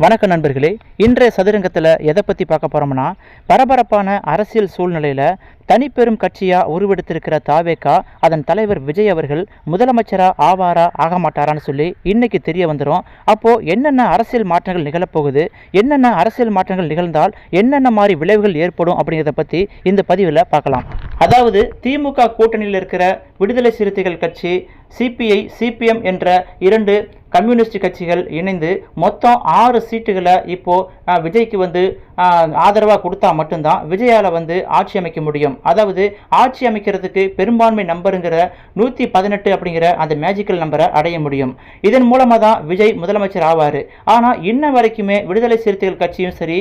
வணக்க நண்பர்களே, இன்றைய சதுரங்கத்தில் எதை பற்றி பார்க்க போகிறோம்னா, பரபரப்பான அரசியல் சூழ்நிலையில் தனிப்பெரும் கட்சியாக உருவெடுத்திருக்கிற தாவேகா, அதன் தலைவர் விஜய் அவர்கள் முதலமைச்சராக ஆவாரா ஆக மாட்டாரான்னு சொல்லி இன்னைக்கு தெரிய வந்துடும். அப்போது என்னென்ன அரசியல் மாற்றங்கள் நிகழப்போகுது, என்னென்ன அரசியல் மாற்றங்கள் நிகழ்ந்தால் என்னென்ன மாதிரி விளைவுகள் ஏற்படும் அப்படிங்கிறத பற்றி இந்த பதிவில் பார்க்கலாம். அதாவது திமுக கூட்டணியில் இருக்கிற விடுதலை சிறுத்தைகள் கட்சி, சிபிஐ, சிபிஎம் என்ற இரண்டு கம்யூனிஸ்ட் கட்சிகள் இணைந்து மொத்தம் 6 சீட்டுகளை இப்போது விஜய்க்கு ஆதரவாக கொடுத்தா மட்டும்தான் விஜயால் ஆட்சி அமைக்க முடியும். அதாவது ஆட்சி அமைக்கிறதுக்கு பெரும்பான்மை நம்பருங்கிற 118 அப்படிங்கிற அந்த மேஜிக்கல் நம்பரை அடைய முடியும். இதன் மூலமாக தான் விஜய் முதலமைச்சர் ஆவார். ஆனால் இன்ன வரைக்குமே விடுதலை சிறுத்தைகள் கட்சியும் சரி,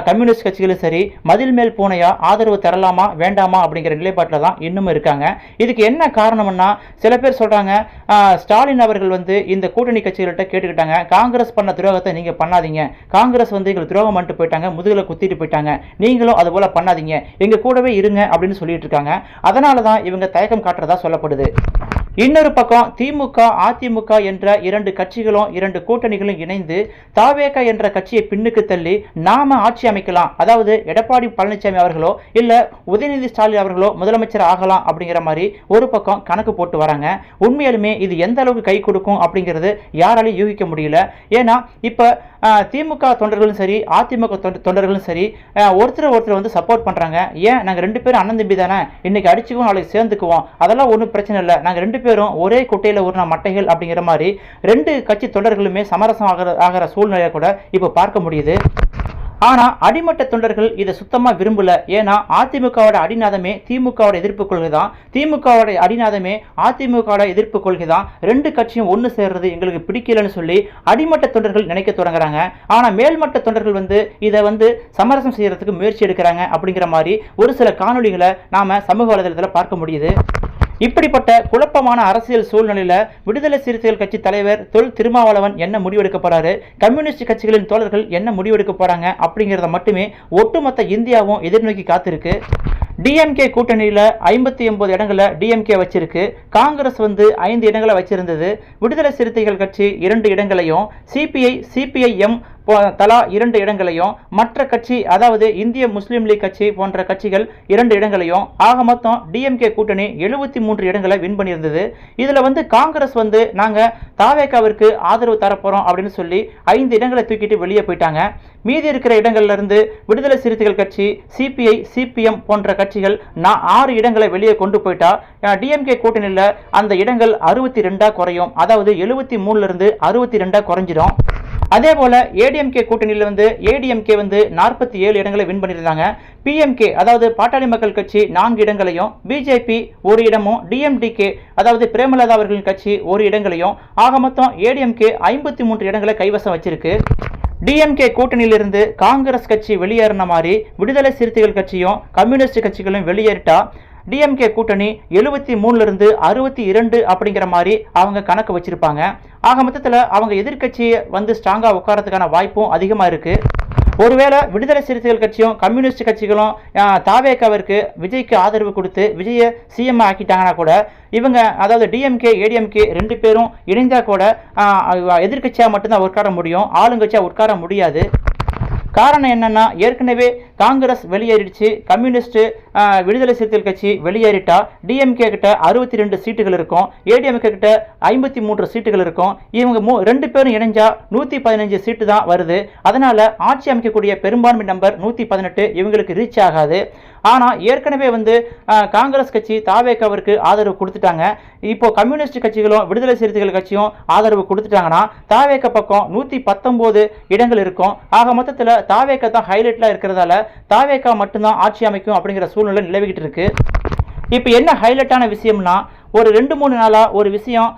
கம்யூனிஸ்ட் கட்சிகளும் சரி, மதில் மேல் பூனையா ஆதரவு தரலாமா வேண்டாமா அப்படிங்கிற நிலைப்பாட்டில் தான் இன்னும் இருக்காங்க. இதுக்கு என்ன காரணம்னா, சில பேர் சொல்கிறாங்க, ஸ்டாலின் அவர்கள் இந்த கூட்டணி கட்சிகள்கிட்ட கேட்டுக்கிட்டாங்க, காங்கிரஸ் பண்ண துரோகத்தை நீங்க பண்ணாதீங்க, காங்கிரஸ் எங்களுக்கு துரோகம் பண்ணிட்டு போயிட்டாங்க, முதுகுல குத்திட்டு போயிட்டாங்க, நீங்களும் அது போல பண்ணாதீங்க, எங்க கூடவே இருங்க அப்படின்னு சொல்லிட்டு இருக்காங்க. அதனால தான் இவங்க தயக்கம் காட்டுறதா சொல்லப்படுது. இன்னொரு பக்கம் திமுக, அதிமுக என்ற இரண்டு கட்சிகளும் இரண்டு கூட்டணிகளும் இணைந்து தாவேகா என்ற கட்சியை பின்னுக்கு தள்ளி நாம ஆட்சி அமைக்கலாம், அதாவது எடப்பாடி பழனிசாமி அவர்களோ இல்ல உதயநிதி ஸ்டாலின் அவர்களோ முதலமைச்சர் ஆகலாம் அப்படிங்கிற மாதிரி ஒரு பக்கம் கணக்கு போட்டு வராங்க. உண்மையாலுமே இது எந்த அளவுக்கு கை கொடுக்கும் அப்படிங்கிறது யாராலையும் யூகிக்க முடியல. ஏன்னா இப்ப திமுக தொண்டர்களும் சரி, அதிமுக தொண்டர்களும் சரி, ஒருத்தர் சப்போர்ட் பண்றாங்க. ஏன், நாங்க ரெண்டு பேரும் அண்ணன் தம்பி தானே, இன்னைக்கு அடிச்சுக்குவோம், நாளைக்கு சேர்ந்துக்குவோம், அதெல்லாம் ஒன்றும் பிரச்சனை இல்லை, நாங்க ரெண்டு பேரும் ஒரே குட்டையில ஒரு மட்டைகள் அப்படிங்கிற மாதிரி ரெண்டு கட்சி தொண்டர்களுமே சமரசம் ஆகிற சூழ்நிலையை கூட இப்ப பார்க்க முடியுது. ஆனா அடிமட்ட தொண்டர்கள் இதை சுத்தமா விரும்பல. ஏன்னா அதிமுகவோட அடிநாதமே திமுகவோட எதிர்ப்பு கொள்கை தான், திமுகவோட அடிநாதமே அதிமுகவோட எதிர்ப்பு கொள்கை தான். ரெண்டு கட்சியும் ஒன்று சேர்றது எங்களுக்கு பிடிக்கலன்னு சொல்லி அடிமட்ட தொண்டர்கள் நினைக்க தொடங்குறாங்க. ஆனா மேல்மட்ட தொண்டர்கள் இதை சமரசம் செய்யறதுக்கு முயற்சி எடுக்கிறாங்க அப்படிங்கிற மாதிரி ஒரு சில காணொளிகளை நாம சமூக வலைதளத்தில் பார்க்க முடியுது. இப்படிப்பட்ட குழப்பமான அரசியல் சூழ்நிலையில விடுதலை சிறுத்தைகள் கட்சி தலைவர் தொல் திருமாவளவன் என்ன முடிவெடுக்க போறாரு, கம்யூனிஸ்ட் கட்சிகளின் தோழர்கள் என்ன முடிவெடுக்க போறாங்க அப்படிங்கிறத மட்டுமே ஒட்டுமொத்த இந்தியாவும் எதிர்நோக்கி காத்திருக்கு. டிஎம்கே கூட்டணியில் 59 இடங்களை டிஎம்கே வச்சிருக்கு. காங்கிரஸ் 5 இடங்களை வச்சிருந்தது. விடுதலை சிறுத்தைகள் கட்சி 2 இடங்களையும், சிபிஐ, சிபிஐஎம் தலா 2 இடங்களையும், மற்ற கட்சி அதாவது இந்திய முஸ்லீம் லீக் கட்சி போன்ற கட்சிகள் 2 இடங்களையும், ஆக மொத்தம் டிஎம்கே கூட்டணி 73 இடங்களை வின் பண்ணியிருந்தது. இதுல காங்கிரஸ் நாங்க தாவேகாவிற்கு ஆதரவு தரப்போறோம் அப்படின்னு சொல்லி 5 இடங்களை தூக்கிட்டு வெளியே போயிட்டாங்க. மீதி இருக்கிற இடங்கள்ல இருந்து விடுதலை சிறுத்தைகள் கட்சி, சிபிஐ, சிபிஎம் போன்ற கட்சிகள் 6 இடங்களை வெளியே கொண்டு போயிட்டா டிஎம்கே கூட்டணியில் அந்த இடங்கள் 62 குறையும். அதாவது 73 இருந்து 62 குறைஞ்சிடும். அதே போல ஏடிஎம்கே கூட்டணியில் ஏடிஎம்கே 47 இடங்களை வின் பண்ணியிருந்தாங்க. பிஎம்கே அதாவது பாட்டாளி மக்கள் கட்சி 4 இடங்களையும், பிஜேபி 1 இடமும், டிஎம்டிகே அதாவது பிரேமலதா அவர்களின் கட்சி 1 இடங்களையும், ஆக மொத்தம் ஏடிஎம்கே 53 இடங்களை கைவசம் வச்சிருக்கு. டிஎம்கே கூட்டணியிலிருந்து காங்கிரஸ் கட்சி வெளியேறின மாதிரி விடுதலை சிறுத்தைகள் கட்சியும் கம்யூனிஸ்ட் கட்சிகளும் வெளியேறிட்டா டிஎம்கே கூட்டணி 73 இருந்து 62 அப்படிங்கிற மாதிரி அவங்க கணக்கு வச்சிருப்பாங்க. ஆக மொத்தத்தில் அவங்க எதிர்கட்சியை ஸ்ட்ராங்கா உட்காரத்துக்கான வாய்ப்பும் அதிகமாக இருக்கு. ஒருவேளை விடுதலை சிறுத்தைகள் கட்சியும் கம்யூனிஸ்ட் கட்சிகளும் தாவேகாவிற்கு விஜய்க்கு ஆதரவு கொடுத்து விஜயை சிஎம் ஆக்கிட்டாங்கன்னா கூட இவங்க அதாவது டிஎம்கே, ஏடிஎம்கே 2 பேரும் இணைந்தா கூட எதிர்கட்சியாக மட்டும்தான் உட்கார முடியும், ஆளுங்கட்சியாக உட்கார முடியாது. காரணம் என்னன்னா, ஏற்கனவே காங்கிரஸ் வெளியேறிடுச்சு, கம்யூனிஸ்ட் விடுதலை சிறுத்தைகள் கட்சி வெளியேறிட்டா டிஎம்கே கிட்ட 62 சீட்டுகள் இருக்கும், ஏடிஎம்கே கிட்ட 53 சீட்டுகள் இருக்கும். இவங்க 2 பேரும் இணைஞ்சா 115 சீட்டு தான் வருது. அதனால ஆட்சி அமைக்கக்கூடிய பெரும்பான்மை நம்பர் 118 இவங்களுக்கு ரீச் ஆகாது. ஆனா ஏற்கனவே காங்கிரஸ் கட்சி தாவேகாவிற்கு ஆதரவு கொடுத்துட்டாங்க. இப்போ கம்யூனிஸ்ட் கட்சிகளும் விடுதலை சிறுத்தைகள் கட்சியும் ஆதரவு கொடுத்துட்டாங்கன்னா தாவேகா பக்கம் 119 இடங்கள் இருக்கும். ஆக மொத்தத்தில் தாவேகா தான் ஹைலைட்ல இருக்கிறதால தாவேகா மட்டும்தான் ஆட்சி அமைக்கும் அப்படிங்கிற சூழ்நிலை நிலவிக்கிட்டு இருக்கு. இப்போ என்ன ஹைலைட்டான விஷயம்னா, ஒரு 2-3 நாளா ஒரு விஷயம்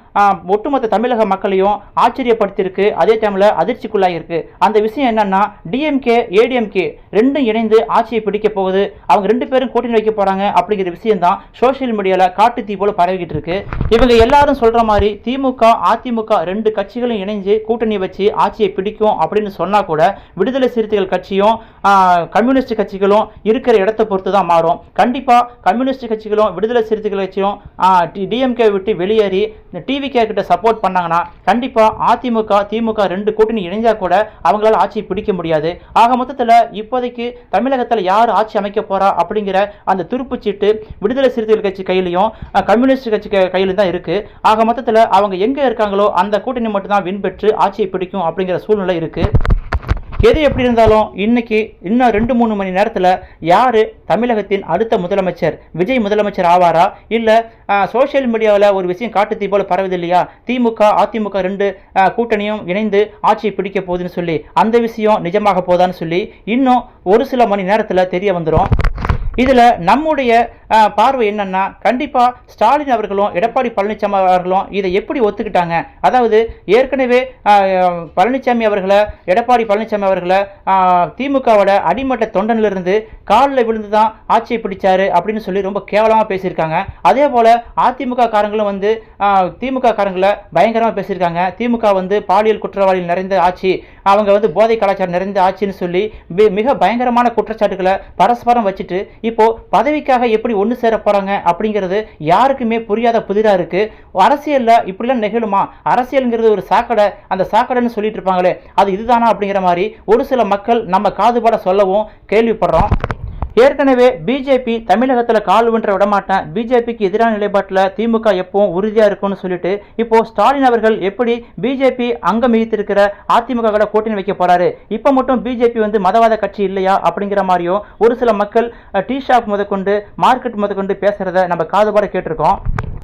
ஒட்டுமொத்த தமிழக மக்களையும் ஆச்சரியப்படுத்தியிருக்கு, அதே டைம்ல அதிர்ச்சிக்குள்ளாயிருக்கு. அந்த விஷயம் என்னன்னா, டிஎம்கே, ஏடிஎம்கே 2 இணைந்து ஆட்சியை பிடிக்க போகுது, அவங்க 2 பேரும் கூட்டணி வைக்க போறாங்க அப்படிங்கிற விஷயம் தான் சோசியல் மீடியால காட்டு தீ போல பரவிக்கிட்டு இருக்கு. இவங்க எல்லாரும் சொல்ற மாதிரி திமுக, அதிமுக 2 கட்சிகளும் இணைஞ்சு கூட்டணி வச்சு ஆட்சியை பிடிக்கும் அப்படின்னு சொன்னா கூட விடுதலை சிறுத்தைகள் கட்சியும் கம்யூனிஸ்ட் கட்சிகளும் இருக்கிற இடத்தை பொறுத்து தான் மாறும். கண்டிப்பா கம்யூனிஸ்ட் கட்சிகளும் விடுதலை சிறுத்தைகள் கட்சியும் டிஎம்கே விட்டு வெளியேறி டிவிகே கிட்ட சப்போர்ட் பண்ணாங்கன்னா கண்டிப்பாக அதிமுக திமுக 2 கூட்டணி இணைஞ்சா கூட அவங்களால ஆட்சி பிடிக்க முடியாது. ஆக மொத்தத்தில் இப்போதைக்கு தமிழகத்தில் யார் ஆட்சி அமைக்க போறா அப்படிங்கிற அந்த துருப்புச்சீட்டு விடுதலை சிறுத்தைகள் கட்சி கையிலையும் கம்யூனிஸ்ட் கட்சி கையிலும் தான் இருக்கு. ஆக மொத்தத்தில் அவங்க எங்கே இருக்காங்களோ அந்த கூட்டணி மட்டும்தான் வின் பெற்று ஆட்சியை பிடிக்கும் அப்படிங்கிற சூழ்நிலை இருக்கு. எது எப்படி இருந்தாலும் இன்னைக்கு இன்னும் 2-3 மணி நேரத்தில் யார் தமிழகத்தின் அடுத்த முதலமைச்சர், விஜய் முதலமைச்சர் ஆவாரா, இல்லை சோஷியல் மீடியாவில் ஒரு விஷயம் காட்டுத்தீ போல பரவுது இல்லையா, திமுக அதிமுக 2 கூட்டணியும் இணைந்து ஆட்சியை பிடிக்க போகுதுன்னு சொல்லி, அந்த விஷயம் நிஜமாக போதான்னு சொல்லி இன்னும் ஒரு சில மணி நேரத்தில் தெரிய வந்துடும். இதில் நம்முடைய பார்வை என்னன்னா, கண்டிப்பாக ஸ்டாலின் அவர்களும் எடப்பாடி பழனிசாமி அவர்களும் இதை எப்படி ஒத்துக்கிட்டாங்க, அதாவது ஏற்கனவே பழனிசாமி அவர்களை எடப்பாடி பழனிசாமி அவர்களை திமுகவோட அடிமட்ட தொண்டனிலிருந்து காலில் விழுந்து தான் ஆட்சியை பிடிச்சாரு அப்படின்னு சொல்லி ரொம்ப கேவலமாக பேசியிருக்காங்க. அதே போல் அதிமுக காரங்களும் வந்து திமுக காரங்களை பயங்கரமாக பேசியிருக்காங்க. திமுக வந்து பாலியல் குற்றவாளிகள் நிறைந்த ஆட்சி, அவங்க வந்து போதை கலாச்சாரம் நிறைந்த ஆட்சின்னு சொல்லி மிக பயங்கரமான குற்றச்சாட்டுகளை பரஸ்பரம் வச்சுட்டு இப்போ பதவிக்காக எப்படி ஒன்று சேர போறாங்க அப்படிங்கிறது யாருக்குமே புரியாத புதிரா இருக்கு. அரசியல்ல இப்படிலாம் நிகழுமா, அரசியல்ங்கிறது ஒரு சாக்கடை, அந்த சாக்கடைன்னு சொல்லிட்டு இருப்பாங்களே அது இதுதானா அப்படிங்கிற மாதிரி ஒரு சில மக்கள் நம்ம காதுபட சொல்லவும் கேள்விப்படுறோம். ஏற்கனவே பிஜேபி தமிழகத்தில் கால் வென்ற விடமாட்டேன், பிஜேபிக்கு எதிரான நிலைப்பாட்டில் திமுக எப்பவும் உறுதியாக இருக்கும்னு சொல்லிட்டு இப்போ ஸ்டாலின் அவர்கள் எப்படி பிஜேபி அங்கம் வகித்திருக்கிற அதிமுக கூட்டணி வைக்க போறாரு, இப்போ மட்டும் பிஜேபி வந்து மதவாத கட்சி இல்லையா அப்படிங்கிற மாதிரியும் ஒரு சில மக்கள் டீ ஷாப் முதற்கொண்டு மார்க்கெட் முதற்கொண்டு பேசுறத நம்ம காதுபாட கேட்டிருக்கோம்.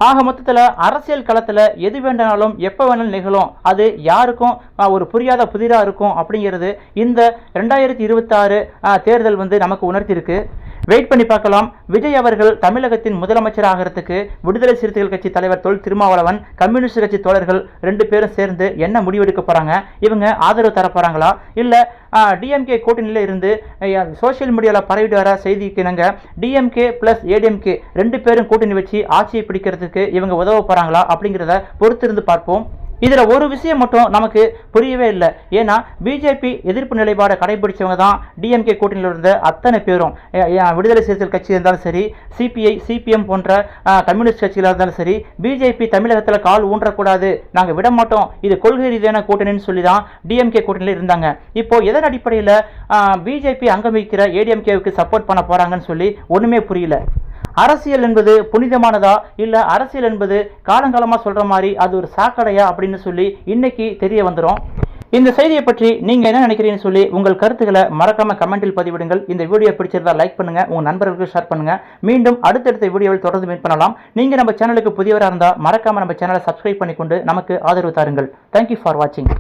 ஆக மொத்தத்தில் அரசியல் களத்தில் எது வேண்டாலும் எப்போ வேணாலும் நிகழும், அது யாருக்கும் ஒரு புரியாத புதிராக இருக்கும் அப்படிங்கிறது இந்த 2026 தேர்தல் வந்து நமக்கு உணர்த்தியிருக்கு. வெயிட் பண்ணி பார்க்கலாம். விஜய் அவர்கள் தமிழகத்தின் முதலமைச்சர் ஆகிறதுக்கு விடுதலை சிறுத்தைகள் கட்சி தலைவர் தொல் திருமாவளவன், கம்யூனிஸ்ட் கட்சி தோழர்கள் 2 பேரும் சேர்ந்து என்ன முடிவெடுக்க போறாங்க, இவங்க ஆதரவு தர போறாங்களா, இல்லை டிஎம்கே கூட்டணியில் இருந்து சோஷியல் மீடியாவில் பரவிட்டு வர செய்திக்கு இணங்க டிஎம்கே பிளஸ் ஏடிஎம்கே 2 பேரும் கூட்டணி வச்சு ஆட்சியை பிடிக்கிறதுக்கு இவங்க உதவ போறாங்களா அப்படிங்கிறத பொறுத்திருந்து பார்ப்போம். இதில் ஒரு விஷயம் மட்டும் நமக்கு புரியவே இல்லை. ஏன்னா பிஜேபி எதிர்ப்பு நிலைப்பாடை கடைபிடிச்சவங்க தான் டிஎம்கே கூட்டணியில் இருந்த அத்தனை பேரும், விடுதலை சிறுத்தைகள் கட்சி இருந்தாலும் சரி, சிபிஐ சிபிஎம் போன்ற கம்யூனிஸ்ட் கட்சிகளாக இருந்தாலும் சரி, பிஜேபி தமிழகத்தில் கால் ஊன்றக்கூடாது, நாங்கள் விட மாட்டோம், இது கொள்கை ரீதியான கூட்டணின்னு சொல்லி தான் டிஎம்கே கூட்டணியில் இருந்தாங்க. இப்போ எதன் அடிப்படையில் பிஜேபி அங்கம் வகிக்கிற ஏடிஎம்கேவுக்கு சப்போர்ட் பண்ண போறாங்கன்னு சொல்லி ஒன்றுமே புரியல. அரசியல் என்பது புனிதமானதா, இல்லை அரசியல் என்பது காலங்காலமாக சொல்கிற மாதிரி அது ஒரு சாக்கடையா அப்படின்னு சொல்லி இன்னைக்கு தெரிய வந்துடும். இந்த செய்தியை பற்றி நீங்கள் என்ன நினைக்கிறீங்கன்னு சொல்லி உங்கள் கருத்துக்களை மறக்காம கமெண்டில் பதிவிடுங்கள். இந்த வீடியோ பிடிச்சிருந்தா லைக் பண்ணுங்க, உங்கள் நண்பர்களுக்கு ஷேர் பண்ணுங்க. மீண்டும் அடுத்தடுத்த வீடியோவில் தொடர்ந்து மீட் பண்ணலாம். நீங்கள் நம்ம சேனலுக்கு புதியவராக இருந்தால் மறக்காம நம்ம சேனலை சப்ஸ்கிரைப் பண்ணிக்கொண்டு நமக்கு ஆதரவு தாருங்கள். தேங்க்யூ ஃபார் வாட்சிங்.